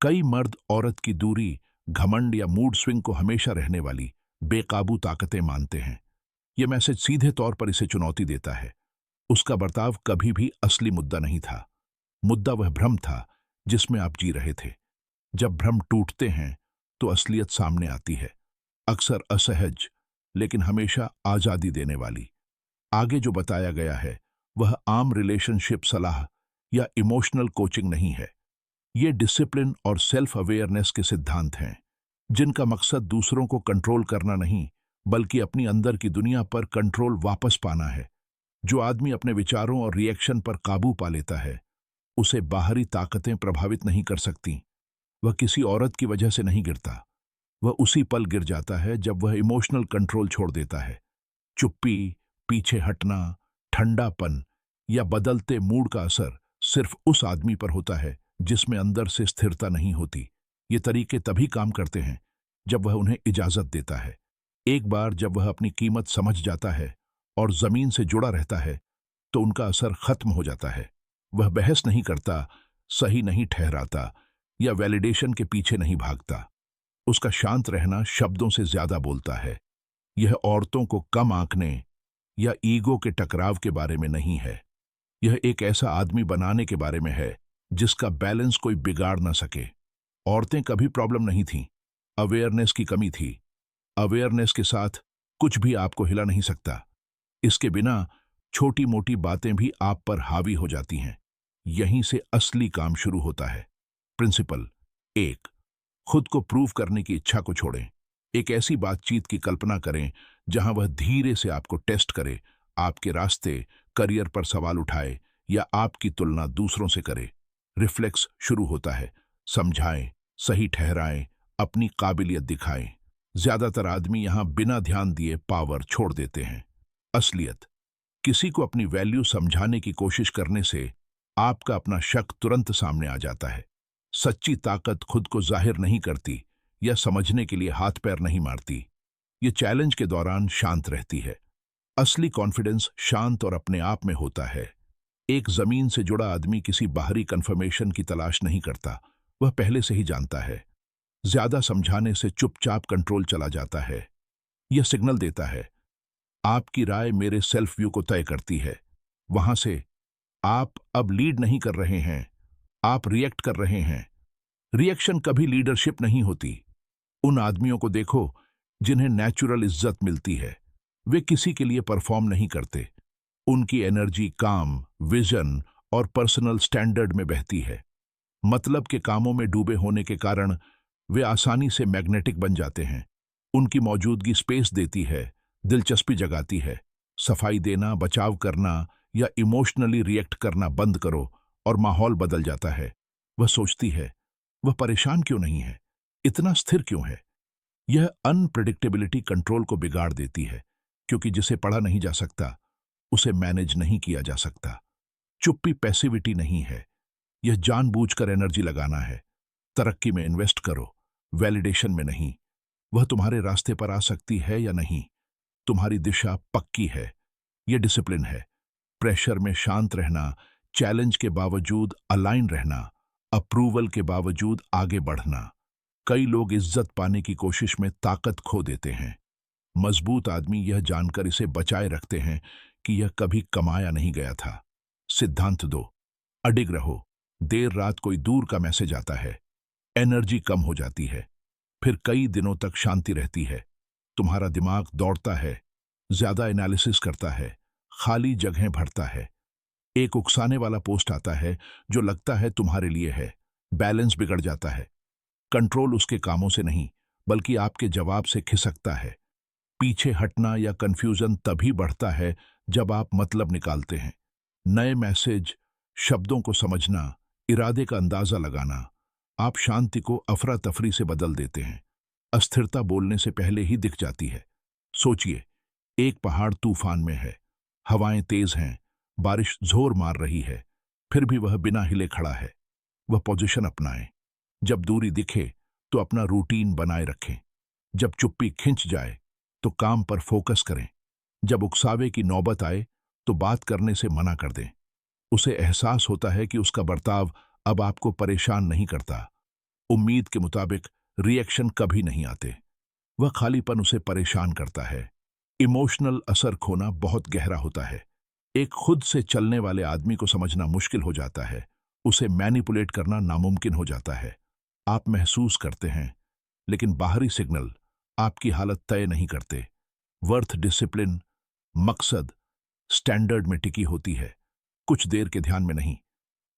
कई मर्द औरत की दूरी, घमंड या मूड स्विंग को हमेशा रहने वाली बेकाबू ताकतें मानते हैं। यह मैसेज सीधे तौर पर इसे चुनौती देता है। उसका बर्ताव कभी भी असली मुद्दा नहीं था। मुद्दा वह भ्रम था जिसमें आप जी रहे थे। जब भ्रम टूटते हैं तो असलियत सामने आती है, अक्सर असहज लेकिन हमेशा आजादी देने वाली। आगे जो बताया गया है वह आम रिलेशनशिप सलाह या इमोशनल कोचिंग नहीं है। ये डिसिप्लिन और सेल्फ अवेयरनेस के सिद्धांत हैं, जिनका मकसद दूसरों को कंट्रोल करना नहीं, बल्कि अपनी अंदर की दुनिया पर कंट्रोल वापस पाना है। जो आदमी अपने विचारों और रिएक्शन पर काबू पा लेता है, उसे बाहरी ताकतें प्रभावित नहीं कर सकती। वह किसी औरत की वजह से नहीं गिरता, वह उसी पल गिर जाता है जब वह इमोशनल कंट्रोल छोड़ देता है। चुप्पी, पीछे हटना, ठंडापन या बदलते मूड का असर सिर्फ उस आदमी पर होता है जिसमें अंदर से स्थिरता नहीं होती। ये तरीके तभी काम करते हैं जब वह उन्हें इजाजत देता है। एक बार जब वह अपनी कीमत समझ जाता है और जमीन से जुड़ा रहता है, तो उनका असर खत्म हो जाता है। वह बहस नहीं करता, सही नहीं ठहराता या वैलिडेशन के पीछे नहीं भागता। उसका शांत रहना शब्दों से ज्यादा बोलता है। यह औरतों को कम आंकने या ईगो के टकराव के बारे में नहीं है। यह एक ऐसा आदमी बनाने के बारे में है जिसका बैलेंस कोई बिगाड़ ना सके। औरतें कभी प्रॉब्लम नहीं थीं, अवेयरनेस की कमी थी। अवेयरनेस के साथ कुछ भी आपको हिला नहीं सकता। इसके बिना छोटी मोटी बातें भी आप पर हावी हो जाती हैं। यहीं से असली काम शुरू होता है। प्रिंसिपल 1, खुद को प्रूव करने की इच्छा को छोड़ें। एक ऐसी बातचीत की कल्पना करें जहां वह धीरे से आपको टेस्ट करे, आपके रास्ते, करियर पर सवाल उठाए या आपकी तुलना दूसरों से करे। रिफ्लेक्स शुरू होता है। समझाएं, सही ठहराएं, अपनी काबिलियत दिखाएं। ज्यादातर आदमी यहां बिना ध्यान दिए पावर छोड़ देते हैं। असलियत, किसी को अपनी वैल्यू समझाने की कोशिश करने से आपका अपना शक तुरंत सामने आ जाता है। सच्ची ताकत खुद को जाहिर नहीं करती या समझने के लिए हाथ पैर नहीं मारती। ये चैलेंज के दौरान शांत रहती है। असली कॉन्फिडेंस शांत और अपने आप में होता है। एक जमीन से जुड़ा आदमी किसी बाहरी कंफर्मेशन की तलाश नहीं करता, वह पहले से ही जानता है। ज्यादा समझाने से चुपचाप कंट्रोल चला जाता है। यह सिग्नल देता है, आपकी राय मेरे सेल्फ व्यू को तय करती है। वहां से आप अब लीड नहीं कर रहे हैं, आप रिएक्ट कर रहे हैं। रिएक्शन कभी लीडरशिप नहीं होती। उन आदमियों को देखो जिन्हें नेचुरल इज्जत मिलती है। वे किसी के लिए परफॉर्म नहीं करते। उनकी एनर्जी काम, विजन और पर्सनल स्टैंडर्ड में बहती है। मतलब के कामों में डूबे होने के कारण वे आसानी से मैग्नेटिक बन जाते हैं। उनकी मौजूदगी स्पेस देती है, दिलचस्पी जगाती है। सफाई देना, बचाव करना या इमोशनली रिएक्ट करना बंद करो और माहौल बदल जाता है। वह सोचती है, वह परेशान क्यों नहीं है, इतना स्थिर क्यों है। यह अनप्रेडिक्टेबिलिटी कंट्रोल को बिगाड़ देती है, क्योंकि जिसे पढ़ा नहीं जा सकता उसे मैनेज नहीं किया जा सकता। चुप्पी पैसिविटी नहीं है, यह जानबूझकर एनर्जी लगाना है। तरक्की में इन्वेस्ट करो, वैलिडेशन में नहीं। वह तुम्हारे रास्ते पर आ सकती है या नहीं, तुम्हारी दिशा पक्की है। यह डिसिप्लिन है। प्रेशर में शांत रहना, चैलेंज के बावजूद अलाइन रहना, अप्रूवल के बावजूद आगे बढ़ना। कई लोग इज्जत पाने की कोशिश में ताकत खो देते हैं। मजबूत आदमी यह जानकर इसे बचाए रखते हैं कि यह कभी कमाया नहीं गया था। सिद्धांत 2, अडिग रहो। देर रात कोई दूर का मैसेज आता है, एनर्जी कम हो जाती है, फिर कई दिनों तक शांति रहती है। तुम्हारा दिमाग दौड़ता है, ज्यादा एनालिसिस करता है, खाली जगहें भरता है। एक उकसाने वाला पोस्ट आता है जो लगता है तुम्हारे लिए है। बैलेंस बिगड़ जाता है। कंट्रोल उसके कामों से नहीं, बल्कि आपके जवाब से खिसकता है। पीछे हटना या कंफ्यूजन तभी बढ़ता है जब आप मतलब निकालते हैं। नए मैसेज, शब्दों को समझना, इरादे का अंदाजा लगाना। आप शांति को अफरा तफरी से बदल देते हैं। अस्थिरता बोलने से पहले ही दिख जाती है। सोचिए, एक पहाड़ तूफान में है, हवाएं तेज हैं, बारिश जोर मार रही है, फिर भी वह बिना हिले खड़ा है। वह पोजीशन अपनाएं। जब दूरी दिखे तो अपना रूटीन बनाए रखें। जब चुप्पी खिंच जाए तो काम पर फोकस करें। जब उकसावे की नौबत आए तो बात करने से मना कर दें। उसे एहसास होता है कि उसका बर्ताव अब आपको परेशान नहीं करता। उम्मीद के मुताबिक रिएक्शन कभी नहीं आते। वह खालीपन उसे परेशान करता है। इमोशनल असर खोना बहुत गहरा होता है। एक खुद से चलने वाले आदमी को समझना मुश्किल हो जाता है, उसे मैनिपुलेट करना नामुमकिन हो जाता है। आप महसूस करते हैं, लेकिन बाहरी सिग्नल आपकी हालत तय नहीं करते। वर्थ डिसिप्लिन, मकसद, स्टैंडर्ड में टिकी होती है, कुछ देर के ध्यान में नहीं।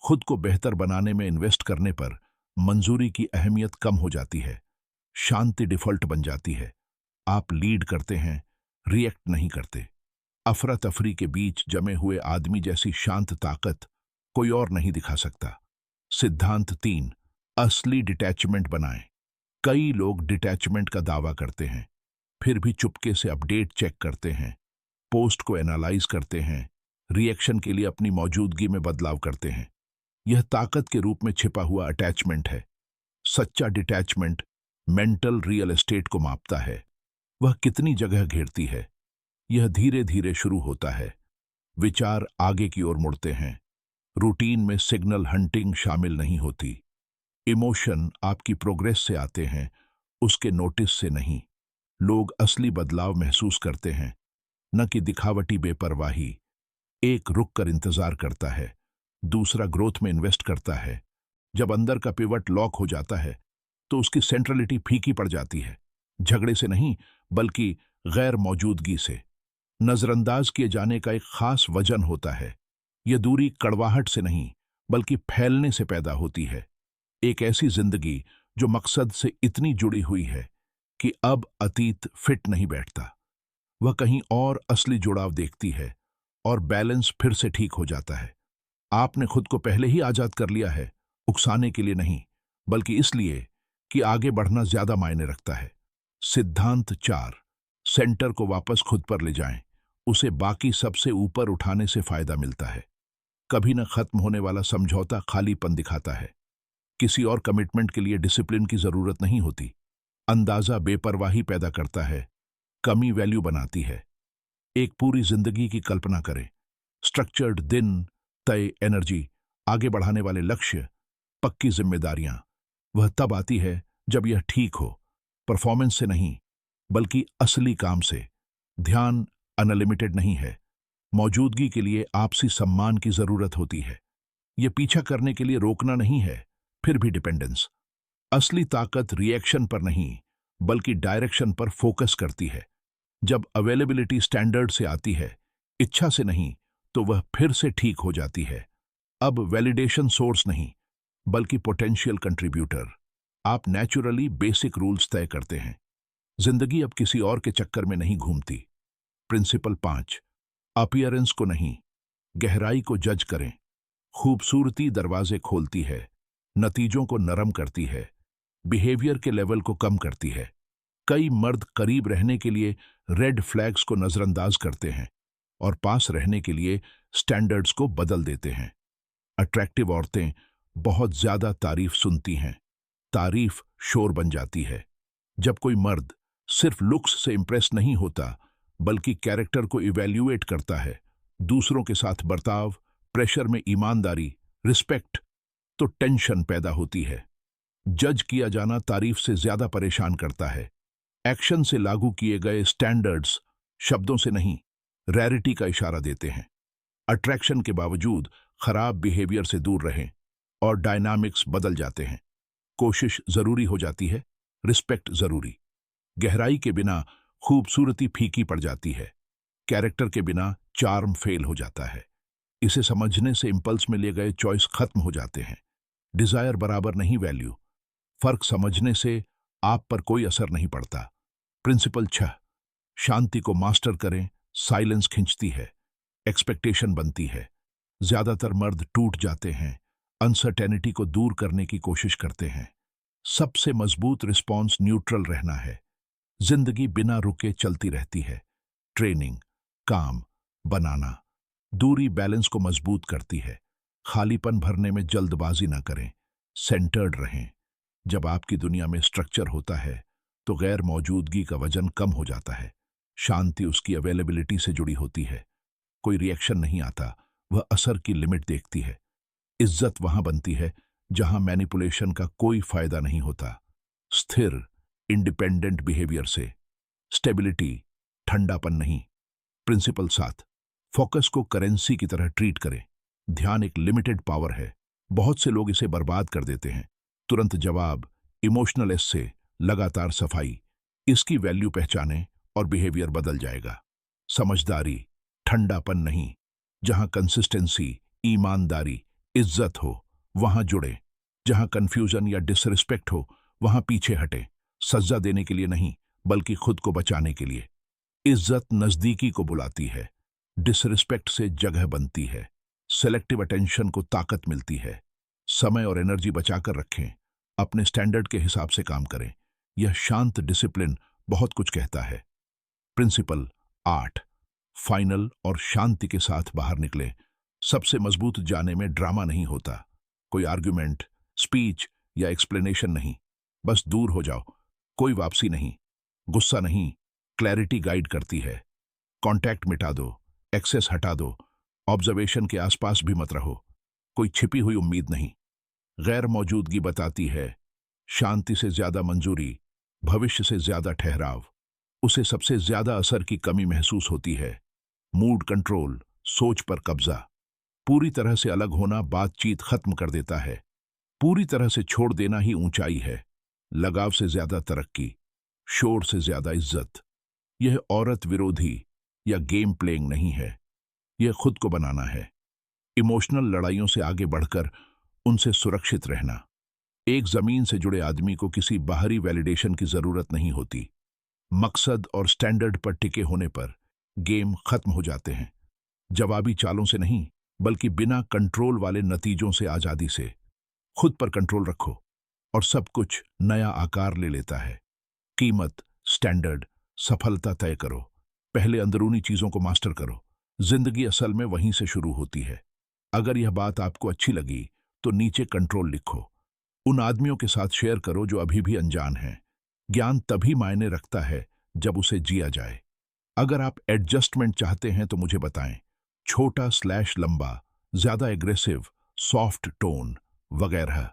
खुद को बेहतर बनाने में इन्वेस्ट करने पर मंजूरी की अहमियत कम हो जाती है। शांति डिफॉल्ट बन जाती है। आप लीड करते हैं, रिएक्ट नहीं करते। अफरा तफरी के बीच जमे हुए आदमी जैसी शांत ताकत कोई और नहीं दिखा सकता। सिद्धांत 3, असली डिटैचमेंट बनाएं। कई लोग डिटैचमेंट का दावा करते हैं, फिर भी चुपके से अपडेट चेक करते हैं, पोस्ट को एनालाइज करते हैं, रिएक्शन के लिए अपनी मौजूदगी में बदलाव करते हैं। यह ताकत के रूप में छिपा हुआ अटैचमेंट है। सच्चा डिटैचमेंट मेंटल रियल एस्टेट को मापता है। वह कितनी जगह घेरती है। यह धीरे धीरे शुरू होता है। विचार आगे की ओर मुड़ते हैं। रूटीन में सिग्नल हंटिंग शामिल नहीं होती। इमोशन आपकी प्रोग्रेस से आते हैं, उसके नोटिस से नहीं। लोग असली बदलाव महसूस करते हैं, न कि दिखावटी बेपरवाही। एक रुक कर इंतजार करता है, दूसरा ग्रोथ में इन्वेस्ट करता है। जब अंदर का पिवट लॉक हो जाता है तो उसकी सेंट्रलिटी फीकी पड़ जाती है। झगड़े से नहीं, बल्कि गैर मौजूदगी से। नजरअंदाज किए जाने का एक खास वजन होता है। यह दूरी कड़वाहट से नहीं, बल्कि फैलने से पैदा होती है। एक ऐसी जिंदगी जो मकसद से इतनी जुड़ी हुई है कि अब अतीत फिट नहीं बैठता। वह कहीं और असली जुड़ाव देखती है और बैलेंस फिर से ठीक हो जाता है। आपने खुद को पहले ही आजाद कर लिया है, उकसाने के लिए नहीं, बल्कि इसलिए कि आगे बढ़ना ज्यादा मायने रखता है। सिद्धांत 4, सेंटर को वापस खुद पर ले जाएं। उसे बाकी सबसे ऊपर उठाने से फायदा मिलता है। कभी न खत्म होने वाला समझौता खालीपन दिखाता है। किसी और कमिटमेंट के लिए डिसिप्लिन की जरूरत नहीं होती। अंदाजा बेपरवाही पैदा करता है, कमी वैल्यू बनाती है। एक पूरी जिंदगी की कल्पना करें। स्ट्रक्चर्ड दिन, तय एनर्जी, आगे बढ़ाने वाले लक्ष्य, पक्की जिम्मेदारियां। वह तब आती है जब यह ठीक हो, परफॉर्मेंस से नहीं, बल्कि असली काम से। ध्यान अनलिमिटेड नहीं है। मौजूदगी के लिए आपसी सम्मान की जरूरत होती है। यह पीछा करने के लिए रोकना नहीं है, फिर भी डिपेंडेंस। असली ताकत रिएक्शन पर नहीं, बल्कि डायरेक्शन पर फोकस करती है। जब अवेलेबिलिटी स्टैंडर्ड से आती है, इच्छा से नहीं, तो वह फिर से ठीक हो जाती है। अब वैलिडेशन सोर्स नहीं, बल्कि पोटेंशियल कंट्रीब्यूटर। आप नेचुरली बेसिक रूल्स तय करते हैं। जिंदगी अब किसी और के चक्कर में नहीं घूमती। प्रिंसिपल 5, अपीयरेंस को नहीं, गहराई को जज करें। खूबसूरती दरवाजे खोलती है, नतीजों को नरम करती है, बिहेवियर के लेवल को कम करती है। कई मर्द करीब रहने के लिए रेड फ्लैग्स को नजरअंदाज करते हैं और पास रहने के लिए स्टैंडर्ड्स को बदल देते हैं। अट्रैक्टिव औरतें बहुत ज्यादा तारीफ सुनती हैं। तारीफ शोर बन जाती है। जब कोई मर्द सिर्फ लुक्स से इंप्रेस नहीं होता, बल्कि कैरेक्टर को इवैल्यूएट करता है, दूसरों के साथ बर्ताव, प्रेशर में ईमानदारी, रिस्पेक्ट, तो टेंशन पैदा होती है। जज किया जाना तारीफ से ज्यादा परेशान करता है। एक्शन से लागू किए गए स्टैंडर्ड्स शब्दों से नहीं, रैरिटी का इशारा देते हैं। अट्रैक्शन के बावजूद खराब बिहेवियर से दूर रहें और डायनामिक्स बदल जाते हैं। कोशिश जरूरी हो जाती है, रिस्पेक्ट जरूरी। गहराई के बिना खूबसूरती फीकी पड़ जाती है। कैरेक्टर के बिना चार्म फेल हो जाता है। इसे समझने से इंपल्स में लिए गए चॉइस खत्म हो जाते हैं। डिजायर बराबर नहीं वैल्यू। फर्क समझने से आप पर कोई असर नहीं पड़ता। प्रिंसिपल 6, शांति को मास्टर करें। साइलेंस खिंचती है, एक्सपेक्टेशन बनती है। ज्यादातर मर्द टूट जाते हैं, अनसर्टेनिटी को दूर करने की कोशिश करते हैं। सबसे मजबूत रिस्पॉन्स न्यूट्रल रहना है। जिंदगी बिना रुके चलती रहती है। ट्रेनिंग, काम, बनाना, दूरी बैलेंस को मजबूत करती है। खालीपन भरने में जल्दबाजी ना करें, सेंटर्ड रहें। जब आपकी दुनिया में स्ट्रक्चर होता है तो गैर मौजूदगी का वजन कम हो जाता है। शांति उसकी अवेलेबिलिटी से जुड़ी होती है। कोई रिएक्शन नहीं आता, वह असर की लिमिट देखती है। इज्जत वहां बनती है जहां मैनिपुलेशन का कोई फायदा नहीं होता। स्थिर इंडिपेंडेंट बिहेवियर से स्टेबिलिटी, ठंडापन नहीं। प्रिंसिपल 7, फोकस को करेंसी की तरह ट्रीट करें। ध्यान एक लिमिटेड पावर है, बहुत से लोग इसे बर्बाद कर देते हैं। तुरंत जवाब, इमोशनल एस्से, लगातार सफाई, इसकी वैल्यू पहचानें और बिहेवियर बदल जाएगा। समझदारी, ठंडापन नहीं। जहां कंसिस्टेंसी, ईमानदारी, इज्जत हो वहां जुड़े। जहां कंफ्यूजन या डिसरिस्पेक्ट हो वहां पीछे हटें। सजा देने के लिए नहीं, बल्कि खुद को बचाने के लिए। इज्जत नजदीकी को बुलाती है, डिसरिस्पेक्ट से जगह बनती है, सेलेक्टिव अटेंशन को ताकत मिलती है। समय और एनर्जी बचाकर रखें, अपने स्टैंडर्ड के हिसाब से काम करें। यह शांत डिसिप्लिन बहुत कुछ कहता है। प्रिंसिपल 8, फाइनल और शांति के साथ बाहर निकले। सबसे मजबूत जाने में ड्रामा नहीं होता, कोई आर्ग्यूमेंट, स्पीच या एक्सप्लेनेशन नहीं। बस दूर हो जाओ, कोई वापसी नहीं। गुस्सा नहीं, क्लैरिटी गाइड करती है। कांटेक्ट मिटा दो, एक्सेस हटा दो, ऑब्जर्वेशन के आसपास भी मत रहो। कोई छिपी हुई उम्मीद नहीं। गैर मौजूदगी बताती है शांति से ज्यादा मंजूरी, भविष्य से ज्यादा ठहराव। उसे सबसे ज्यादा असर की कमी महसूस होती है। मूड कंट्रोल, सोच पर कब्जा। पूरी तरह से अलग होना बातचीत खत्म कर देता है। पूरी तरह से छोड़ देना ही ऊंचाई है। लगाव से ज्यादा तरक्की, शोर से ज्यादा इज्जत। यह औरत विरोधी या गेम प्लेइंग नहीं है, यह खुद को बनाना है। इमोशनल लड़ाइयों से आगे बढ़कर उनसे सुरक्षित रहना। एक जमीन से जुड़े आदमी को किसी बाहरी वैलिडेशन की जरूरत नहीं होती। मकसद और स्टैंडर्ड पर टिके होने पर गेम खत्म हो जाते हैं। जवाबी चालों से नहीं, बल्कि बिना कंट्रोल वाले नतीजों से आजादी से। खुद पर कंट्रोल रखो और सब कुछ नया आकार ले लेता है। कीमत, स्टैंडर्ड, सफलता तय करो। पहले अंदरूनी चीजों को मास्टर करो। जिंदगी असल में वहीं से शुरू होती है। अगर यह बात आपको अच्छी लगी तो नीचे कंट्रोल लिखो। उन आदमियों के साथ शेयर करो जो अभी भी अनजान हैं। ज्ञान तभी मायने रखता है जब उसे जिया जाए। अगर आप एडजस्टमेंट चाहते हैं तो मुझे बताएं। छोटा/लंबा, ज्यादा एग्रेसिव, सॉफ्ट टोन वगैरह।